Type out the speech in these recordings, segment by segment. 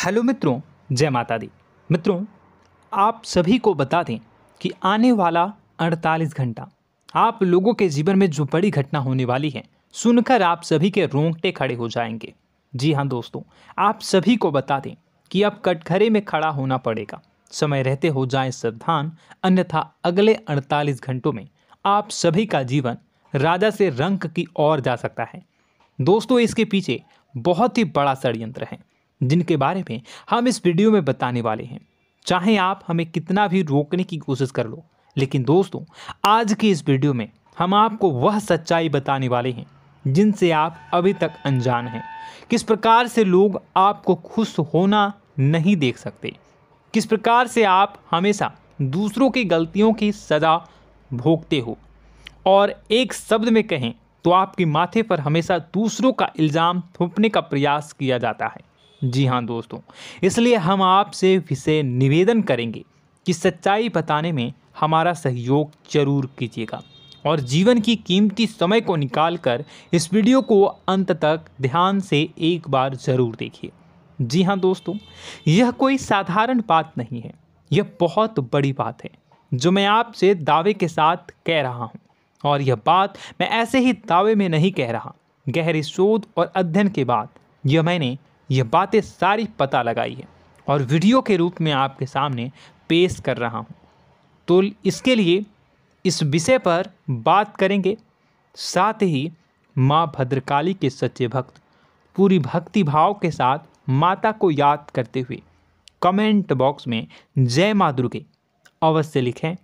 Hello मित्रों, जय माता दी। मित्रों, आप सभी को बता दें कि आने वाला 48 घंटा आप लोगों के जीवन में जो बड़ी घटना होने वाली है, सुनकर आप सभी के रोंगटे खड़े हो जाएंगे। जी हाँ दोस्तों, आप सभी को बता दें कि अब कटघरे में खड़ा होना पड़ेगा। समय रहते हो जाएं सावधान, अन्यथा अगले 48 घंटों में आप सभी का जीवन राजा से रंक की ओर जा सकता है। दोस्तों, इसके पीछे बहुत ही बड़ा षड्यंत्र है जिनके बारे में हम इस वीडियो में बताने वाले हैं। चाहे आप हमें कितना भी रोकने की कोशिश कर लो, लेकिन दोस्तों आज की इस वीडियो में हम आपको वह सच्चाई बताने वाले हैं जिनसे आप अभी तक अनजान हैं। किस प्रकार से लोग आपको खुश होना नहीं देख सकते, किस प्रकार से आप हमेशा दूसरों की गलतियों की सज़ा भोगते हो, और एक शब्द में कहें तो आपके माथे पर हमेशा दूसरों का इल्ज़ाम थोपने का प्रयास किया जाता है। जी हाँ दोस्तों, इसलिए हम आपसे विशेष निवेदन करेंगे कि सच्चाई बताने में हमारा सहयोग जरूर कीजिएगा और जीवन की कीमती समय को निकालकर इस वीडियो को अंत तक ध्यान से एक बार ज़रूर देखिए। जी हाँ दोस्तों, यह कोई साधारण बात नहीं है, यह बहुत बड़ी बात है जो मैं आपसे दावे के साथ कह रहा हूँ। और यह बात मैं ऐसे ही दावे में नहीं कह रहा, गहरे शोध और अध्ययन के बाद मैंने यह बातें सारी पता लगाई है और वीडियो के रूप में आपके सामने पेश कर रहा हूँ। तो इसके लिए इस विषय पर बात करेंगे। साथ ही माँ भद्रकाली के सच्चे भक्त पूरी भक्ति भाव के साथ माता को याद करते हुए कमेंट बॉक्स में जय माँ दुर्गे अवश्य लिखें।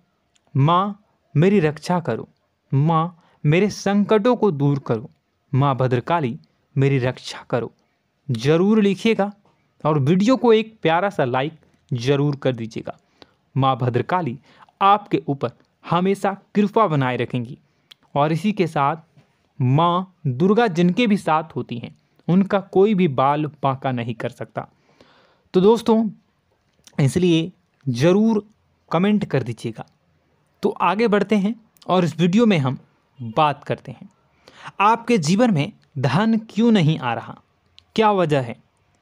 माँ मेरी रक्षा करो, माँ मेरे संकटों को दूर करो, माँ भद्रकाली मेरी रक्षा करो, ज़रूर लिखिएगा और वीडियो को एक प्यारा सा लाइक ज़रूर कर दीजिएगा। माँ भद्रकाली आपके ऊपर हमेशा कृपा बनाए रखेंगी और इसी के साथ माँ दुर्गा जिनके भी साथ होती हैं उनका कोई भी बाल बांका नहीं कर सकता। तो दोस्तों, इसलिए ज़रूर कमेंट कर दीजिएगा। तो आगे बढ़ते हैं और इस वीडियो में हम बात करते हैं, आपके जीवन में धन क्यों नहीं आ रहा, क्या वजह है।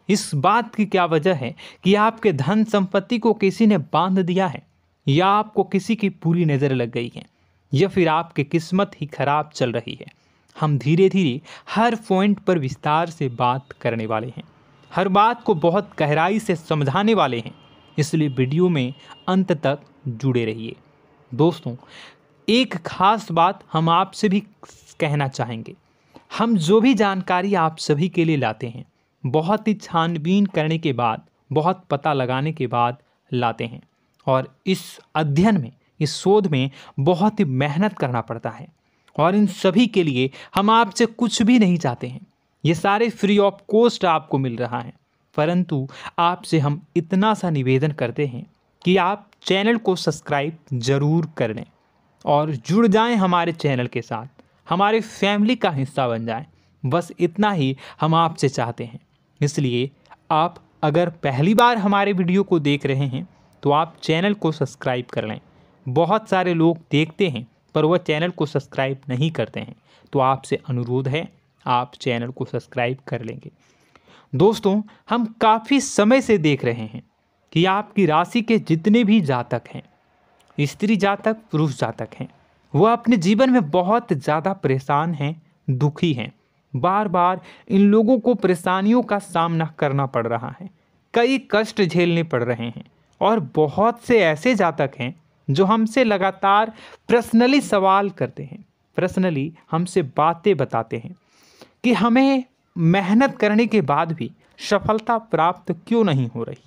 इस बात की क्या वजह है कि आपके धन संपत्ति को किसी ने बांध दिया है, या आपको किसी की पूरी नज़र लग गई है, या फिर आपकी किस्मत ही खराब चल रही है। हम धीरे धीरे हर पॉइंट पर विस्तार से बात करने वाले हैं, हर बात को बहुत गहराई से समझाने वाले हैं, इसलिए वीडियो में अंत तक जुड़े रहिए। दोस्तों, एक खास बात हम आपसे भी कहना चाहेंगे। हम जो भी जानकारी आप सभी के लिए लाते हैं बहुत ही छानबीन करने के बाद, बहुत पता लगाने के बाद लाते हैं, और इस अध्ययन में, इस शोध में बहुत ही मेहनत करना पड़ता है। और इन सभी के लिए हम आपसे कुछ भी नहीं चाहते हैं, ये सारे फ्री ऑफ कॉस्ट आपको मिल रहा है। परंतु आपसे हम इतना सा निवेदन करते हैं कि आप चैनल को सब्सक्राइब ज़रूर कर लें और जुड़ जाएं हमारे चैनल के साथ, हमारे फैमिली का हिस्सा बन जाएं। बस इतना ही हम आपसे चाहते हैं। इसलिए आप अगर पहली बार हमारे वीडियो को देख रहे हैं तो आप चैनल को सब्सक्राइब कर लें। बहुत सारे लोग देखते हैं पर वह चैनल को सब्सक्राइब नहीं करते हैं, तो आपसे अनुरोध है आप चैनल को सब्सक्राइब कर लेंगे। दोस्तों, हम काफ़ी समय से देख रहे हैं कि आपकी राशि के जितने भी जातक हैं, स्त्री जातक, पुरुष जातक हैं, वह अपने जीवन में बहुत ज़्यादा परेशान हैं, दुखी हैं। बार बार इन लोगों को परेशानियों का सामना करना पड़ रहा है, कई कष्ट झेलने पड़ रहे हैं। और बहुत से ऐसे जातक हैं जो हमसे लगातार पर्सनली सवाल करते हैं, पर्सनली हमसे बातें बताते हैं कि हमें मेहनत करने के बाद भी सफलता प्राप्त क्यों नहीं हो रही,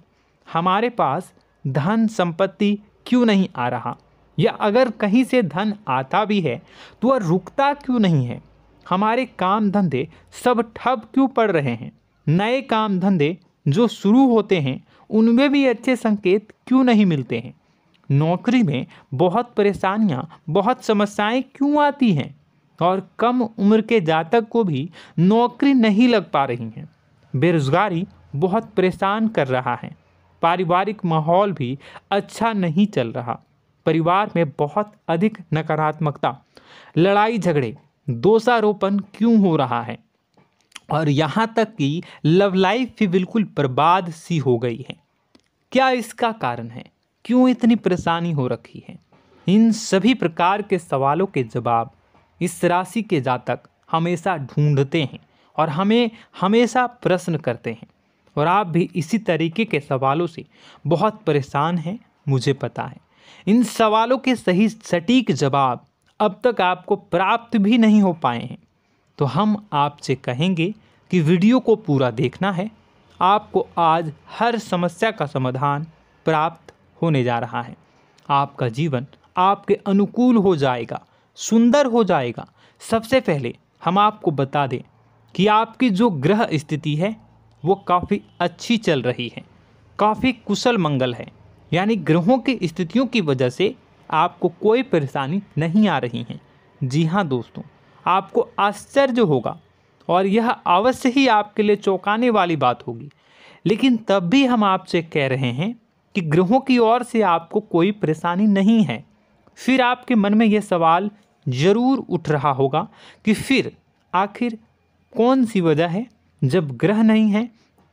हमारे पास धन संपत्ति क्यों नहीं आ रहा, या अगर कहीं से धन आता भी है तो वह रुकता क्यों नहीं है, हमारे काम धंधे सब ठप क्यों पड़ रहे हैं, नए काम धंधे जो शुरू होते हैं उनमें भी अच्छे संकेत क्यों नहीं मिलते हैं, नौकरी में बहुत परेशानियां, बहुत समस्याएं क्यों आती हैं, और कम उम्र के जातक को भी नौकरी नहीं लग पा रही हैं, बेरोजगारी बहुत परेशान कर रहा है, पारिवारिक माहौल भी अच्छा नहीं चल रहा, परिवार में बहुत अधिक नकारात्मकता, लड़ाई झगड़े, दोषारोपण क्यों हो रहा है, और यहाँ तक कि लव लाइफ भी बिल्कुल बर्बाद सी हो गई है। क्या इसका कारण है? क्यों इतनी परेशानी हो रखी है? इन सभी प्रकार के सवालों के जवाब इस राशि के जातक हमेशा ढूंढते हैं और हमें हमेशा प्रश्न करते हैं। और आप भी इसी तरीके के सवालों से बहुत परेशान हैं, मुझे पता है। इन सवालों के सही सटीक जवाब अब तक आपको प्राप्त भी नहीं हो पाए हैं। तो हम आपसे कहेंगे कि वीडियो को पूरा देखना है। आपको आज हर समस्या का समाधान प्राप्त होने जा रहा है। आपका जीवन आपके अनुकूल हो जाएगा, सुंदर हो जाएगा। सबसे पहले हम आपको बता दें कि आपकी जो ग्रह स्थिति है वो काफ़ी अच्छी चल रही है, काफ़ी कुशल मंगल है। यानी ग्रहों की स्थितियों की वजह से आपको कोई परेशानी नहीं आ रही है। जी हाँ दोस्तों, आपको आश्चर्य होगा और यह अवश्य ही आपके लिए चौंकाने वाली बात होगी। लेकिन तब भी हम आपसे कह रहे हैं कि ग्रहों की ओर से आपको कोई परेशानी नहीं है। फिर आपके मन में यह सवाल ज़रूर उठ रहा होगा कि फिर आखिर कौन सी वजह है? जब ग्रह नहीं है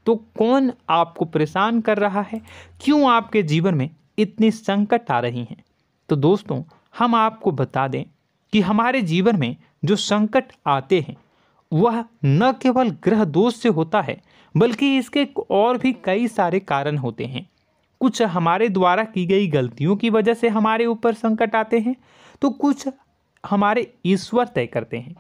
तो कौन आपको परेशान कर रहा है? क्यों आपके जीवन में इतनी संकट आ रही हैं? तो दोस्तों, हम आपको बता दें कि हमारे जीवन में जो संकट आते हैं वह न केवल ग्रह दोष से होता है, बल्कि इसके और भी कई सारे कारण होते हैं। कुछ हमारे द्वारा की गई गलतियों की वजह से हमारे ऊपर संकट आते हैं, तो कुछ हमारे ईश्वर तय करते हैं,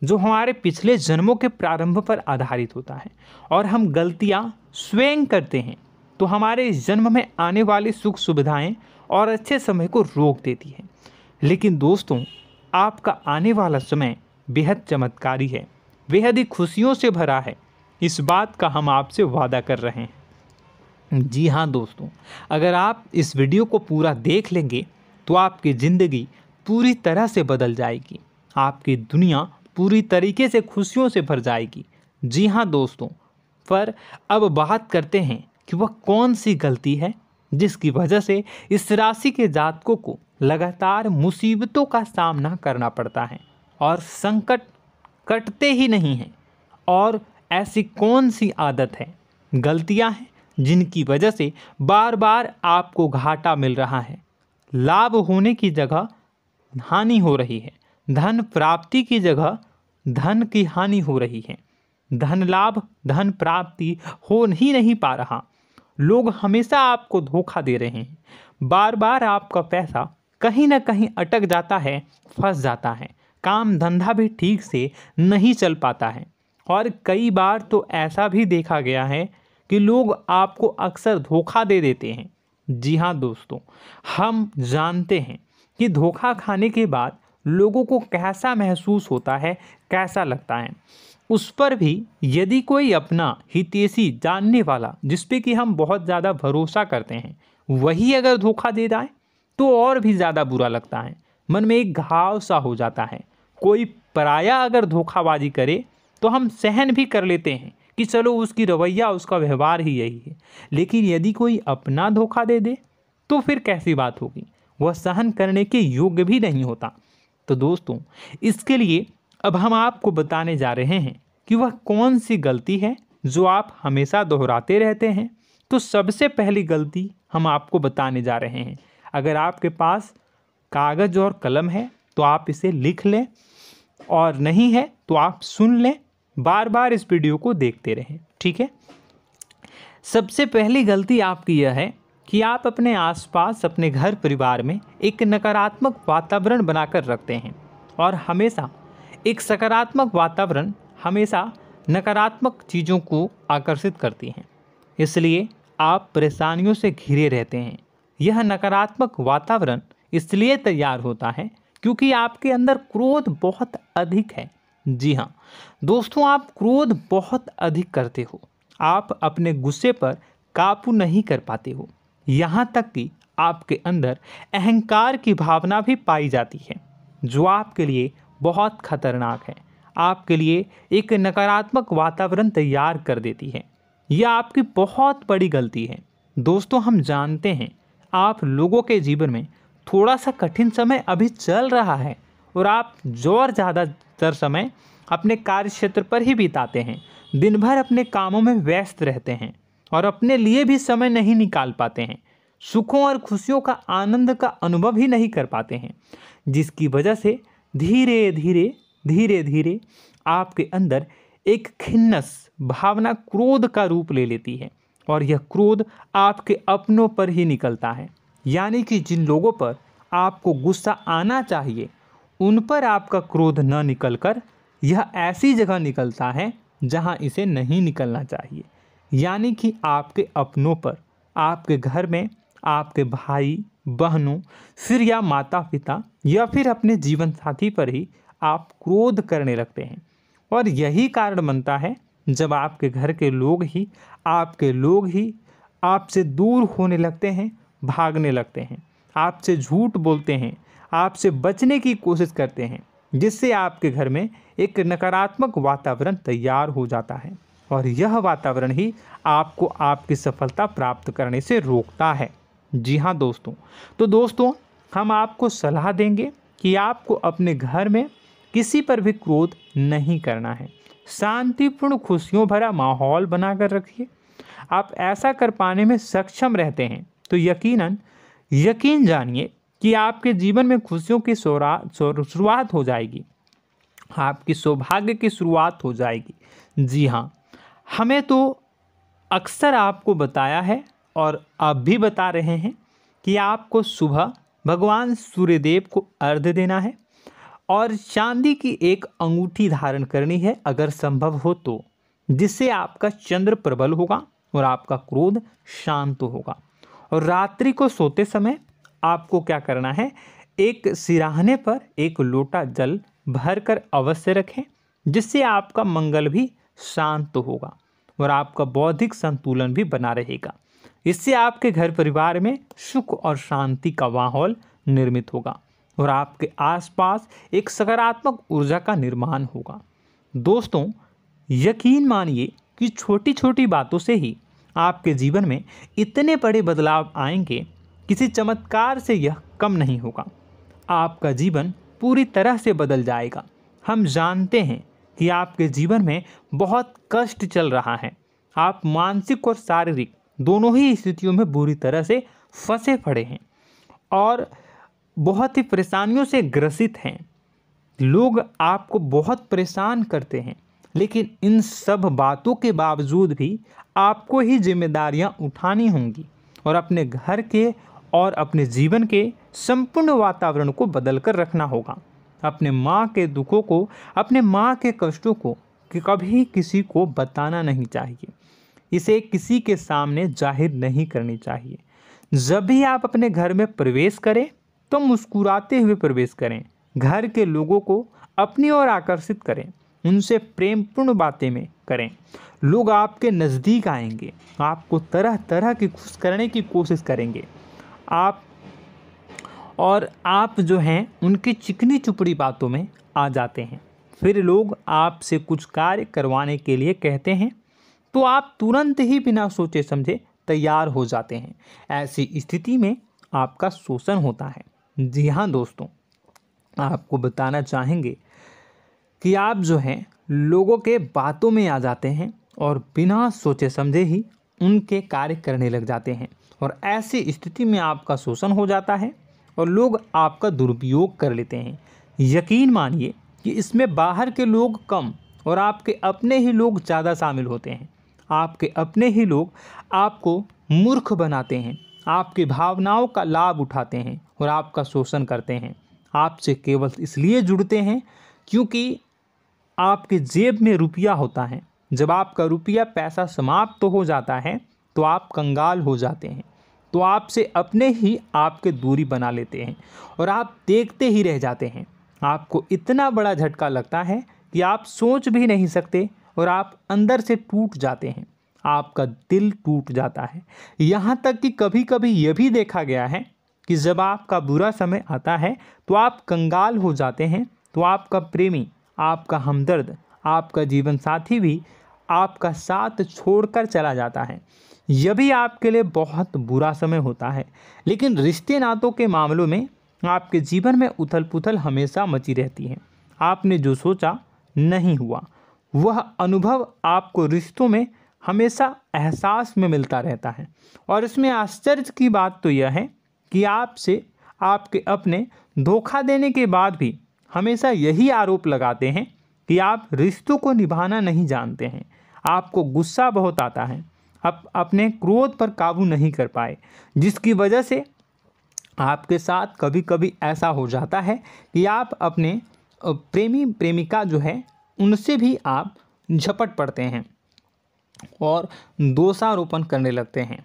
जो हमारे पिछले जन्मों के प्रारंभ पर आधारित होता है। और हम गलतियां स्वयं करते हैं तो हमारे इस जन्म में आने वाली सुख सुविधाएं और अच्छे समय को रोक देती है। लेकिन दोस्तों, आपका आने वाला समय बेहद चमत्कारी है, बेहद ही खुशियों से भरा है। इस बात का हम आपसे वादा कर रहे हैं। जी हाँ दोस्तों, अगर आप इस वीडियो को पूरा देख लेंगे तो आपकी ज़िंदगी पूरी तरह से बदल जाएगी, आपकी दुनिया पूरी तरीके से खुशियों से भर जाएगी। जी हाँ दोस्तों, पर अब बात करते हैं कि वह कौन सी गलती है जिसकी वजह से इस राशि के जातकों को लगातार मुसीबतों का सामना करना पड़ता है और संकट कटते ही नहीं हैं। और ऐसी कौन सी आदत है, गलतियां हैं जिनकी वजह से बार बार आपको घाटा मिल रहा है, लाभ होने की जगह हानि हो रही है, धन प्राप्ति की जगह धन की हानि हो रही है, धन लाभ धन प्राप्ति हो ही नहीं पा रहा, लोग हमेशा आपको धोखा दे रहे हैं, बार बार आपका पैसा कहीं ना कहीं अटक जाता है, फंस जाता है, काम धंधा भी ठीक से नहीं चल पाता है। और कई बार तो ऐसा भी देखा गया है कि लोग आपको अक्सर धोखा दे देते हैं। जी हाँ दोस्तों, हम जानते हैं कि धोखा खाने के बाद लोगों को कैसा महसूस होता है, कैसा लगता है। उस पर भी यदि कोई अपना हितैषी जानने वाला, जिस पे कि हम बहुत ज़्यादा भरोसा करते हैं, वही अगर धोखा दे जाए तो और भी ज़्यादा बुरा लगता है, मन में एक घाव सा हो जाता है। कोई पराया अगर धोखाबाजी करे तो हम सहन भी कर लेते हैं कि चलो उसकी रवैया, उसका व्यवहार ही यही है। लेकिन यदि कोई अपना धोखा दे दे तो फिर कैसी बात होगी, वह सहन करने के योग्य भी नहीं होता। तो दोस्तों, इसके लिए अब हम आपको बताने जा रहे हैं कि वह कौन सी गलती है जो आप हमेशा दोहराते रहते हैं। तो सबसे पहली गलती हम आपको बताने जा रहे हैं। अगर आपके पास कागज़ और कलम है तो आप इसे लिख लें, और नहीं है तो आप सुन लें, बार बार इस वीडियो को देखते रहें, ठीक है। सबसे पहली गलती आपकी यह है कि आप अपने आसपास, अपने घर परिवार में एक नकारात्मक वातावरण बनाकर रखते हैं। और हमेशा एक सकारात्मक वातावरण हमेशा नकारात्मक चीज़ों को आकर्षित करती हैं, इसलिए आप परेशानियों से घिरे रहते हैं। यह नकारात्मक वातावरण इसलिए तैयार होता है क्योंकि आपके अंदर क्रोध बहुत अधिक है। जी हाँ दोस्तों, आप क्रोध बहुत अधिक करते हो, आप अपने गुस्से पर काबू नहीं कर पाते हो, यहाँ तक कि आपके अंदर अहंकार की भावना भी पाई जाती है, जो आपके लिए बहुत खतरनाक है, आपके लिए एक नकारात्मक वातावरण तैयार कर देती है। यह आपकी बहुत बड़ी गलती है। दोस्तों, हम जानते हैं आप लोगों के जीवन में थोड़ा सा कठिन समय अभी चल रहा है और आप ज़्यादा अधिकतर समय अपने कार्य क्षेत्र पर ही बिताते हैं, दिन भर अपने कामों में व्यस्त रहते हैं और अपने लिए भी समय नहीं निकाल पाते हैं, सुखों और खुशियों का आनंद का अनुभव ही नहीं कर पाते हैं, जिसकी वजह से धीरे धीरे आपके अंदर एक खिन्नस भावना क्रोध का रूप ले लेती है और यह क्रोध आपके अपनों पर ही निकलता है। यानी कि जिन लोगों पर आपको गुस्सा आना चाहिए उन पर आपका क्रोध न निकलकर यह ऐसी जगह निकलता है जहां इसे नहीं निकलना चाहिए। यानी कि आपके अपनों पर, आपके घर में आपके भाई बहनों, फिर या माता पिता या फिर अपने जीवन साथी पर ही आप क्रोध करने लगते हैं। और यही कारण बनता है जब आपके घर के लोग ही आपसे दूर होने लगते हैं, भागने लगते हैं, आपसे झूठ बोलते हैं, आपसे बचने की कोशिश करते हैं, जिससे आपके घर में एक नकारात्मक वातावरण तैयार हो जाता है और यह वातावरण ही आपको आपकी सफलता प्राप्त करने से रोकता है। जी हाँ दोस्तों, तो दोस्तों हम आपको सलाह देंगे कि आपको अपने घर में किसी पर भी क्रोध नहीं करना है। शांतिपूर्ण खुशियों भरा माहौल बनाकर रखिए। आप ऐसा कर पाने में सक्षम रहते हैं तो यकीन जानिए कि आपके जीवन में खुशियों की शुरुआत हो जाएगी, आपकी सौभाग्य की शुरुआत हो जाएगी। जी हाँ, हमें तो अक्सर आपको बताया है और अब भी बता रहे हैं कि आपको सुबह भगवान सूर्यदेव को अर्घ्य देना है और चांदी की एक अंगूठी धारण करनी है अगर संभव हो तो, जिससे आपका चंद्र प्रबल होगा और आपका क्रोध शांत होगा। और रात्रि को सोते समय आपको क्या करना है, एक सिराहने पर एक लोटा जल भरकर अवश्य रखें, जिससे आपका मंगल भी शांत होगा और आपका बौद्धिक संतुलन भी बना रहेगा। इससे आपके घर परिवार में सुख और शांति का माहौल निर्मित होगा और आपके आसपास एक सकारात्मक ऊर्जा का निर्माण होगा। दोस्तों यकीन मानिए कि छोटी छोटी बातों से ही आपके जीवन में इतने बड़े बदलाव आएंगे, किसी चमत्कार से यह कम नहीं होगा। आपका जीवन पूरी तरह से बदल जाएगा। हम जानते हैं कि आपके जीवन में बहुत कष्ट चल रहा है, आप मानसिक और शारीरिक दोनों ही स्थितियों में बुरी तरह से फंसे पड़े हैं और बहुत ही परेशानियों से ग्रसित हैं। लोग आपको बहुत परेशान करते हैं, लेकिन इन सब बातों के बावजूद भी आपको ही जिम्मेदारियां उठानी होंगी और अपने घर के और अपने जीवन के संपूर्ण वातावरण को बदल कर रखना होगा। अपने माँ के दुखों को, अपने माँ के कष्टों को कभी किसी को बताना नहीं चाहिए, इसे किसी के सामने जाहिर नहीं करनी चाहिए। जब भी आप अपने घर में प्रवेश करें तो मुस्कुराते हुए प्रवेश करें, घर के लोगों को अपनी ओर आकर्षित करें, उनसे प्रेमपूर्ण बातें में करें। लोग आपके नज़दीक आएंगे, आपको तरह तरह की खुश करने की कोशिश करेंगे। आप जो हैं उनकी चिकनी चुपड़ी बातों में आ जाते हैं। फिर लोग आपसे कुछ कार्य करवाने के लिए कहते हैं तो आप तुरंत ही बिना सोचे समझे तैयार हो जाते हैं। ऐसी स्थिति में आपका शोषण होता है। जी हाँ दोस्तों, आपको बताना चाहेंगे कि आप जो हैं लोगों के बातों में आ जाते हैं और बिना सोचे समझे ही उनके कार्य करने लग जाते हैं और ऐसी स्थिति में आपका शोषण हो जाता है और लोग आपका दुरुपयोग कर लेते हैं। यकीन मानिए कि इसमें बाहर के लोग कम और आपके अपने ही लोग ज़्यादा शामिल होते हैं। आपके अपने ही लोग आपको मूर्ख बनाते हैं, आपकी भावनाओं का लाभ उठाते हैं और आपका शोषण करते हैं। आपसे केवल इसलिए जुड़ते हैं क्योंकि आपके जेब में रुपया होता है। जब आपका रुपया पैसा समाप्त हो जाता है तो आप कंगाल हो जाते हैं, तो आपसे अपने ही आपके दूरी बना लेते हैं और आप देखते ही रह जाते हैं। आपको इतना बड़ा झटका लगता है कि आप सोच भी नहीं सकते और आप अंदर से टूट जाते हैं, आपका दिल टूट जाता है। यहाँ तक कि कभी कभी यह भी देखा गया है कि जब आपका बुरा समय आता है तो आप कंगाल हो जाते हैं, तो आपका प्रेमी, आपका हमदर्द, आपका जीवन साथी भी आपका साथ छोड़कर चला जाता है। यह भी आपके लिए बहुत बुरा समय होता है। लेकिन रिश्ते नातों के मामलों में आपके जीवन में उथल पुथल हमेशा मची रहती है। आपने जो सोचा नहीं हुआ। वह अनुभव आपको रिश्तों में हमेशा एहसास में मिलता रहता है। और इसमें आश्चर्य की बात तो यह है कि आपसे आपके अपने धोखा देने के बाद भी हमेशा यही आरोप लगाते हैं कि आप रिश्तों को निभाना नहीं जानते हैं। आपको गुस्सा बहुत आता है, आप अपने क्रोध पर काबू नहीं कर पाए, जिसकी वजह से आपके साथ कभी कभी ऐसा हो जाता है कि आप अपने प्रेमी प्रेमिका जो है उनसे भी आप झपट पड़ते हैं और दोषारोपण करने लगते हैं।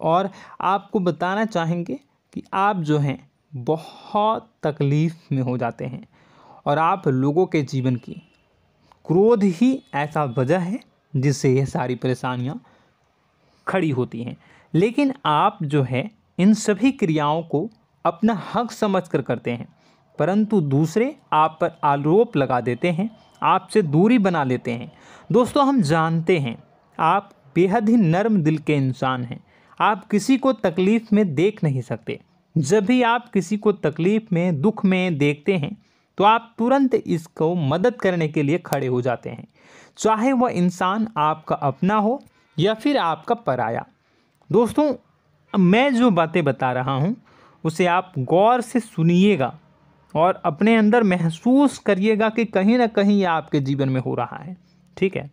और आपको बताना चाहेंगे कि आप जो हैं बहुत तकलीफ़ में हो जाते हैं और आप लोगों के जीवन की क्रोध ही ऐसा वजह है जिससे ये सारी परेशानियां खड़ी होती हैं। लेकिन आप जो है इन सभी क्रियाओं को अपना हक समझकर करते हैं, परंतु दूसरे आप पर आरोप लगा देते हैं, आपसे दूरी बना लेते हैं। दोस्तों, हम जानते हैं आप बेहद ही नर्म दिल के इंसान हैं। आप किसी को तकलीफ़ में देख नहीं सकते। जब भी आप किसी को तकलीफ़ में, दुख में देखते हैं तो आप तुरंत इसको मदद करने के लिए खड़े हो जाते हैं, चाहे वह इंसान आपका अपना हो या फिर आपका पराया। दोस्तों, मैं जो बातें बता रहा हूँ उसे आप गौर से सुनिएगा और अपने अंदर महसूस करिएगा कि कहीं ना कहीं ये आपके जीवन में हो रहा है। ठीक है,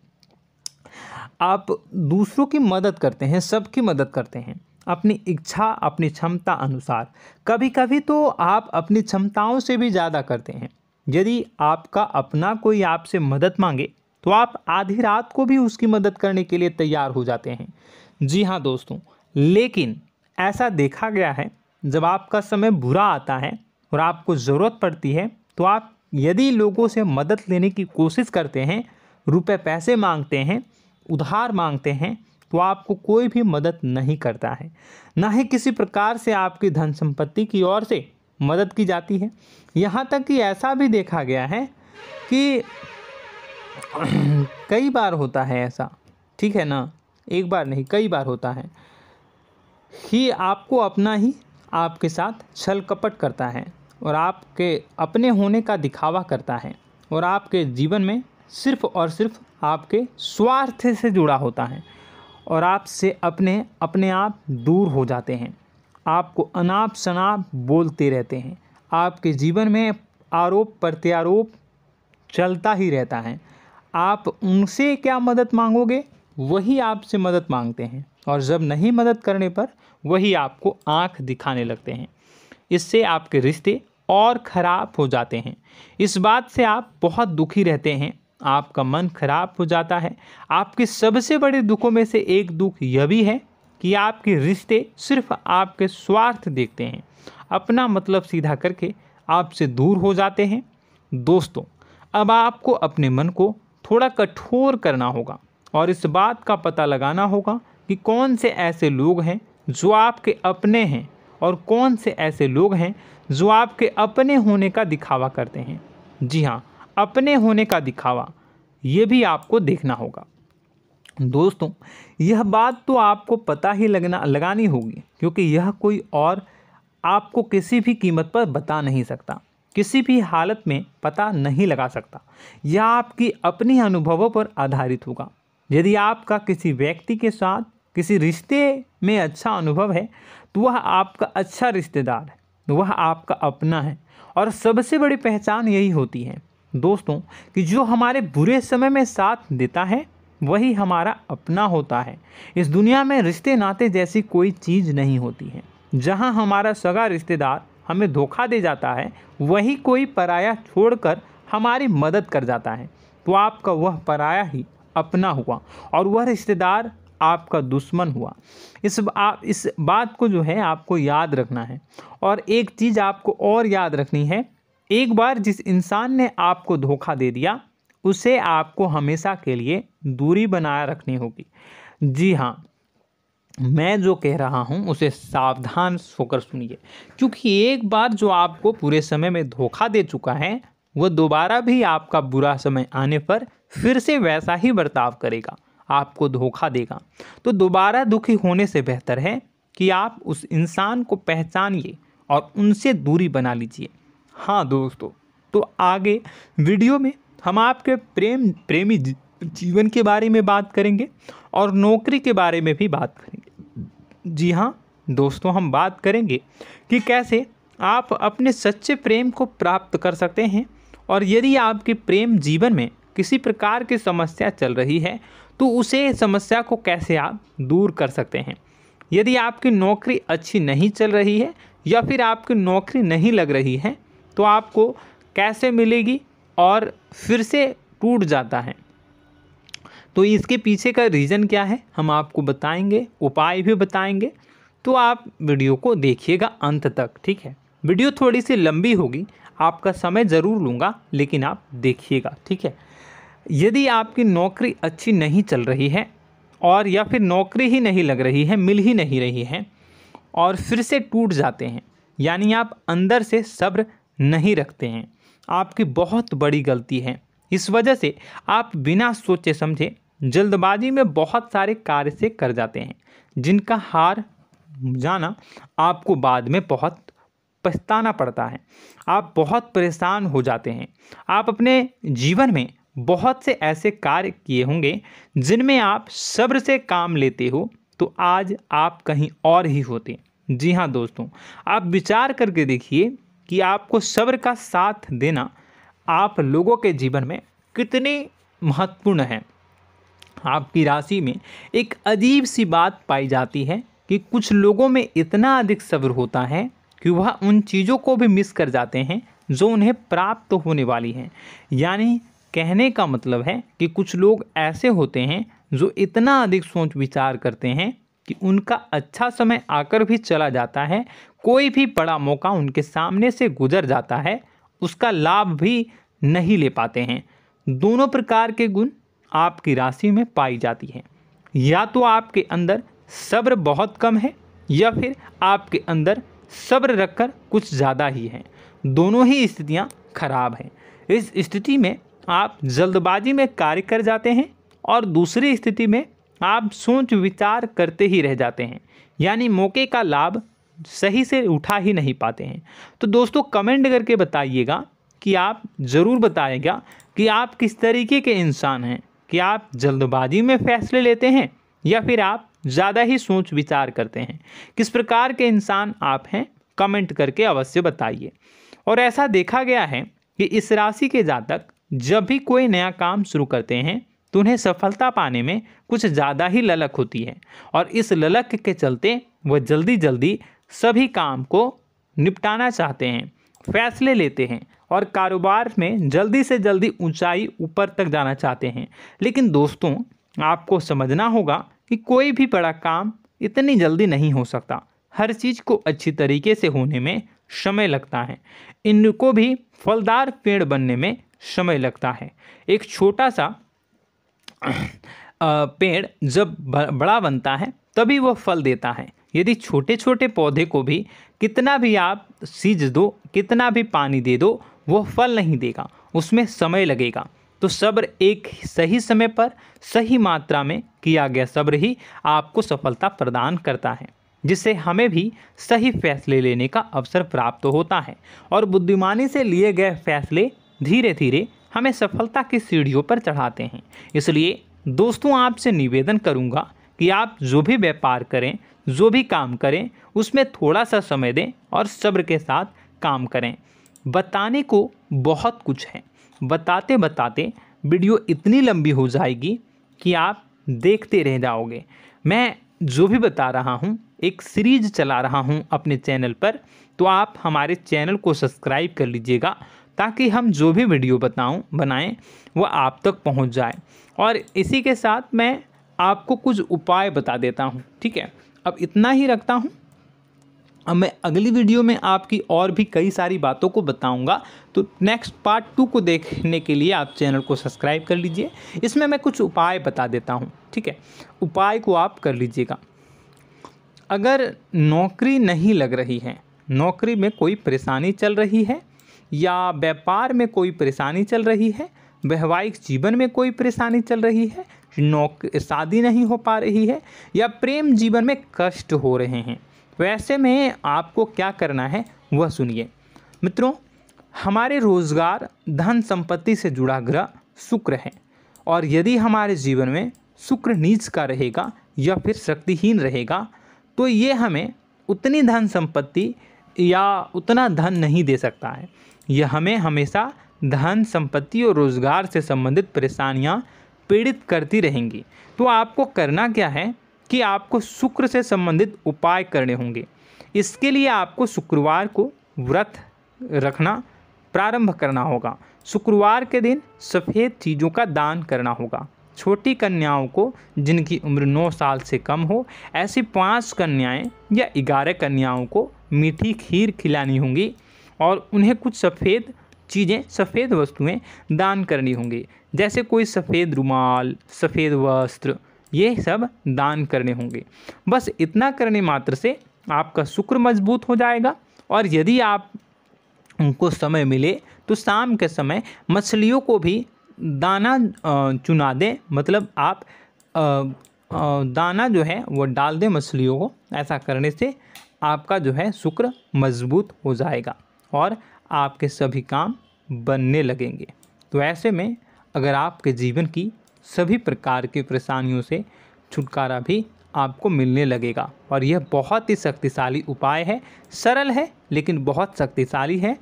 आप दूसरों की मदद करते हैं, सबकी मदद करते हैं अपनी इच्छा, अपनी क्षमता अनुसार। कभी कभी तो आप अपनी क्षमताओं से भी ज़्यादा करते हैं। यदि आपका अपना कोई आपसे मदद मांगे तो आप आधी रात को भी उसकी मदद करने के लिए तैयार हो जाते हैं। जी हाँ दोस्तों, लेकिन ऐसा देखा गया है जब आपका समय बुरा आता है और आपको ज़रूरत पड़ती है तो आप यदि लोगों से मदद लेने की कोशिश करते हैं, रुपए पैसे मांगते हैं, उधार मांगते हैं, तो आपको कोई भी मदद नहीं करता है। ना ही किसी प्रकार से आपकी धन संपत्ति की ओर से मदद की जाती है। यहाँ तक कि ऐसा भी देखा गया है कि कई बार होता है ऐसा, ठीक है ना, एक बार नहीं कई बार होता है कि आपको अपना ही आपके साथ छल कपट करता है और आपके अपने होने का दिखावा करता है और आपके जीवन में सिर्फ और सिर्फ आपके स्वार्थ से जुड़ा होता है और आपसे अपने आप दूर हो जाते हैं। आपको अनाप शनाप बोलते रहते हैं। आपके जीवन में आरोप प्रत्यारोप चलता ही रहता है। आप उनसे क्या मदद मांगोगे, वही आपसे मदद मांगते हैं और जब नहीं मदद करने पर वही आपको आंख दिखाने लगते हैं। इससे आपके रिश्ते और ख़राब हो जाते हैं। इस बात से आप बहुत दुखी रहते हैं, आपका मन खराब हो जाता है। आपके सबसे बड़े दुखों में से एक दुख यह भी है कि आपके रिश्ते सिर्फ आपके स्वार्थ देखते हैं, अपना मतलब सीधा करके आपसे दूर हो जाते हैं। दोस्तों, अब आपको अपने मन को थोड़ा कठोर करना होगा और इस बात का पता लगाना होगा कि कौन से ऐसे लोग हैं जो आपके अपने हैं और कौन से ऐसे लोग हैं जो आपके अपने होने का दिखावा करते हैं। जी हाँ, अपने होने का दिखावा, ये भी आपको देखना होगा। दोस्तों, यह बात तो आपको पता ही लगानी होगी, क्योंकि यह कोई और आपको किसी भी कीमत पर बता नहीं सकता, किसी भी हालत में पता नहीं लगा सकता। यह आपकी अपनी अनुभवों पर आधारित होगा। यदि आपका किसी व्यक्ति के साथ किसी रिश्ते में अच्छा अनुभव है तो वह आपका अच्छा रिश्तेदार है, वह आपका अपना है। और सबसे बड़ी पहचान यही होती है दोस्तों कि जो हमारे बुरे समय में साथ देता है वही हमारा अपना होता है। इस दुनिया में रिश्ते नाते जैसी कोई चीज़ नहीं होती है। जहां हमारा सगा रिश्तेदार हमें धोखा दे जाता है, वही कोई पराया छोड़कर हमारी मदद कर जाता है, तो आपका वह पराया ही अपना हुआ और वह रिश्तेदार आपका दुश्मन हुआ। इस बात को जो है आपको याद रखना है। और एक चीज़ आपको और याद रखनी है, एक बार जिस इंसान ने आपको धोखा दे दिया उसे आपको हमेशा के लिए दूरी बनाए रखनी होगी। जी हाँ, मैं जो कह रहा हूँ उसे सावधान होकर सुनिए, क्योंकि एक बार जो आपको पूरे समय में धोखा दे चुका है वह दोबारा भी आपका बुरा समय आने पर फिर से वैसा ही बर्ताव करेगा, आपको धोखा देगा। तो दोबारा दुखी होने से बेहतर है कि आप उस इंसान को पहचानिए और उनसे दूरी बना लीजिए। हाँ दोस्तों, तो आगे वीडियो में हम आपके प्रेमी जीवन के बारे में बात करेंगे और नौकरी के बारे में भी बात करेंगे। जी हाँ दोस्तों, हम बात करेंगे कि कैसे आप अपने सच्चे प्रेम को प्राप्त कर सकते हैं, और यदि आपके प्रेम जीवन में किसी प्रकार की समस्या चल रही है तो उसे समस्या को कैसे आप दूर कर सकते हैं। यदि आपकी नौकरी अच्छी नहीं चल रही है या फिर आपकी नौकरी नहीं लग रही है तो आपको कैसे मिलेगी और फिर से टूट जाता है, तो इसके पीछे का रीज़न क्या है हम आपको बताएंगे, उपाय भी बताएंगे। तो आप वीडियो को देखिएगा अंत तक, ठीक है। वीडियो थोड़ी सी लंबी होगी, आपका समय ज़रूर लूँगा, लेकिन आप देखिएगा, ठीक है। यदि आपकी नौकरी अच्छी नहीं चल रही है और या फिर नौकरी ही नहीं लग रही है, मिल ही नहीं रही है और फिर से टूट जाते हैं, यानी आप अंदर से सब्र नहीं रखते हैं, आपकी बहुत बड़ी गलती है। इस वजह से आप बिना सोचे समझे जल्दबाजी में बहुत सारे कार्य से कर जाते हैं, जिनका हार जाना आपको बाद में बहुत पछताना पड़ता है। आप बहुत परेशान हो जाते हैं। आप अपने जीवन में बहुत से ऐसे कार्य किए होंगे जिनमें आप सब्र से काम लेते हो, तो आज आप कहीं और ही होते। जी हाँ दोस्तों, आप विचार करके देखिए कि आपको सब्र का साथ देना आप लोगों के जीवन में कितने महत्वपूर्ण है। आपकी राशि में एक अजीब सी बात पाई जाती है कि कुछ लोगों में इतना अधिक सब्र होता है कि वह उन चीज़ों को भी मिस कर जाते हैं जो उन्हें प्राप्त होने वाली हैं। यानी कहने का मतलब है कि कुछ लोग ऐसे होते हैं जो इतना अधिक सोच विचार करते हैं कि उनका अच्छा समय आकर भी चला जाता है, कोई भी बड़ा मौका उनके सामने से गुजर जाता है, उसका लाभ भी नहीं ले पाते हैं। दोनों प्रकार के गुण आपकी राशि में पाई जाती हैं। या तो आपके अंदर सब्र बहुत कम है या फिर आपके अंदर सब्र रखकर कुछ ज़्यादा ही है। दोनों ही स्थितियाँ खराब हैं। इस स्थिति में आप जल्दबाजी में कार्य कर जाते हैं और दूसरी स्थिति में आप सोच विचार करते ही रह जाते हैं, यानी मौके का लाभ सही से उठा ही नहीं पाते हैं। तो दोस्तों कमेंट करके बताइएगा कि आप ज़रूर बताइएगा कि आप किस तरीके के इंसान हैं, कि आप जल्दबाजी में फैसले लेते हैं या फिर आप ज़्यादा ही सोच विचार करते हैं। किस प्रकार के इंसान आप हैं, कमेंट करके अवश्य बताइए। और ऐसा देखा गया है कि इस राशि के जातक जब भी कोई नया काम शुरू करते हैं तो उन्हें सफलता पाने में कुछ ज़्यादा ही ललक होती है, और इस ललक के चलते वह जल्दी जल्दी सभी काम को निपटाना चाहते हैं, फैसले लेते हैं और कारोबार में जल्दी से जल्दी ऊंचाई ऊपर तक जाना चाहते हैं। लेकिन दोस्तों आपको समझना होगा कि कोई भी बड़ा काम इतनी जल्दी नहीं हो सकता। हर चीज़ को अच्छी तरीके से होने में समय लगता है। इनको भी फलदार पेड़ बनने में समय लगता है। एक छोटा सा पेड़ जब बड़ा बनता है तभी वह फल देता है। यदि छोटे छोटे पौधे को भी कितना भी आप सींच दो, कितना भी पानी दे दो, वह फल नहीं देगा, उसमें समय लगेगा। तो सब्र एक सही समय पर सही मात्रा में किया गया सब्र ही आपको सफलता प्रदान करता है, जिससे हमें भी सही फैसले लेने का अवसर प्राप्त होता है और बुद्धिमानी से लिए गए फैसले धीरे धीरे हमें सफलता की सीढ़ियों पर चढ़ाते हैं। इसलिए दोस्तों आपसे निवेदन करूंगा कि आप जो भी व्यापार करें, जो भी काम करें, उसमें थोड़ा सा समय दें और सब्र के साथ काम करें। बताने को बहुत कुछ है, बताते बताते वीडियो इतनी लंबी हो जाएगी कि आप देखते रह जाओगे। मैं जो भी बता रहा हूँ एक सीरीज चला रहा हूँ अपने चैनल पर, तो आप हमारे चैनल को सब्सक्राइब कर लीजिएगा ताकि हम जो भी वीडियो बनाएं वो आप तक पहुँच जाए। और इसी के साथ मैं आपको कुछ उपाय बता देता हूँ, ठीक है। अब इतना ही रखता हूँ। अब मैं अगली वीडियो में आपकी और भी कई सारी बातों को बताऊंगा, तो नेक्स्ट पार्ट 2 को देखने के लिए आप चैनल को सब्सक्राइब कर लीजिए। इसमें मैं कुछ उपाय बता देता हूं, ठीक है। उपाय को आप कर लीजिएगा। अगर नौकरी नहीं लग रही है, नौकरी में कोई परेशानी चल रही है, या व्यापार में कोई परेशानी चल रही है, वैवाहिक जीवन में कोई परेशानी चल रही है, शादी नहीं हो पा रही है, या प्रेम जीवन में कष्ट हो रहे हैं, वैसे में आपको क्या करना है वह सुनिए। मित्रों, हमारे रोजगार धन संपत्ति से जुड़ा ग्रह शुक्र है, और यदि हमारे जीवन में शुक्र नीच का रहेगा या फिर शक्तिहीन रहेगा तो ये हमें उतनी धन संपत्ति या उतना धन नहीं दे सकता है। यह हमें हमेशा धन संपत्ति और रोजगार से संबंधित परेशानियां पीड़ित करती रहेंगी। तो आपको करना क्या है कि आपको शुक्र से संबंधित उपाय करने होंगे। इसके लिए आपको शुक्रवार को व्रत रखना प्रारंभ करना होगा। शुक्रवार के दिन सफ़ेद चीज़ों का दान करना होगा। छोटी कन्याओं को जिनकी उम्र 9 साल से कम हो, ऐसी 5 कन्याएं या 11 कन्याओं को मीठी खीर खिलानी होंगी और उन्हें कुछ सफ़ेद चीज़ें, सफ़ेद वस्तुएं दान करनी होंगी, जैसे कोई सफ़ेद रुमाल, सफ़ेद वस्त्र, ये सब दान करने होंगे। बस इतना करने मात्र से आपका शुक्र मजबूत हो जाएगा। और यदि आप उनको समय मिले तो शाम के समय मछलियों को भी दाना चुना दें, मतलब आप दाना जो है वो डाल दें मछलियों को। ऐसा करने से आपका जो है शुक्र मजबूत हो जाएगा और आपके सभी काम बनने लगेंगे। तो ऐसे में अगर आपके जीवन की सभी प्रकार की परेशानियों से छुटकारा भी आपको मिलने लगेगा। और यह बहुत ही शक्तिशाली उपाय है, सरल है लेकिन बहुत शक्तिशाली है।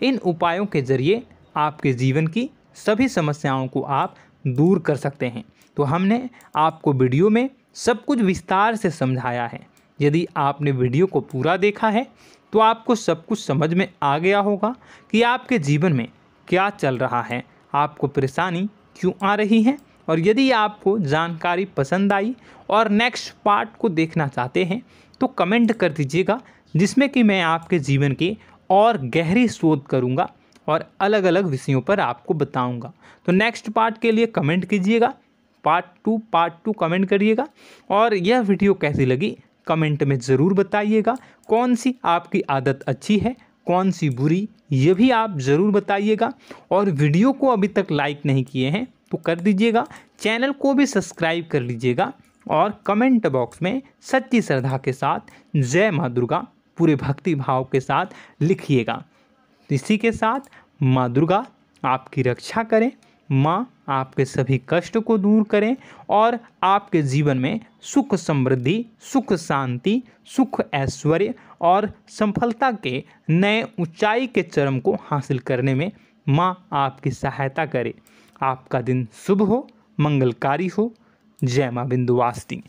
इन उपायों के ज़रिए आपके जीवन की सभी समस्याओं को आप दूर कर सकते हैं। तो हमने आपको वीडियो में सब कुछ विस्तार से समझाया है। यदि आपने वीडियो को पूरा देखा है तो आपको सब कुछ समझ में आ गया होगा कि आपके जीवन में क्या चल रहा है, आपको परेशानी क्यों आ रही है। और यदि आपको जानकारी पसंद आई और नेक्स्ट पार्ट को देखना चाहते हैं तो कमेंट कर दीजिएगा, जिसमें कि मैं आपके जीवन की और गहरी शोध करूंगा और अलग अलग विषयों पर आपको बताऊंगा। तो नेक्स्ट पार्ट के लिए कमेंट कीजिएगा, पार्ट टू कमेंट करिएगा। और यह वीडियो कैसी लगी कमेंट में ज़रूर बताइएगा। कौन सी आपकी आदत अच्छी है, कौन सी बुरी, ये भी आप ज़रूर बताइएगा। और वीडियो को अभी तक लाइक नहीं किए हैं तो कर दीजिएगा, चैनल को भी सब्सक्राइब कर लीजिएगा और कमेंट बॉक्स में सच्ची श्रद्धा के साथ जय माँ दुर्गा पूरे भक्ति भाव के साथ लिखिएगा। इसी के साथ माँ दुर्गा आपकी रक्षा करें, माँ आपके सभी कष्ट को दूर करें और आपके जीवन में सुख समृद्धि, सुख शांति, सुख ऐश्वर्य और सफलता के नए ऊंचाई के चरम को हासिल करने में माँ आपकी सहायता करे। आपका दिन शुभ हो, मंगलकारी हो। जय माँ विंध्यवासिनी।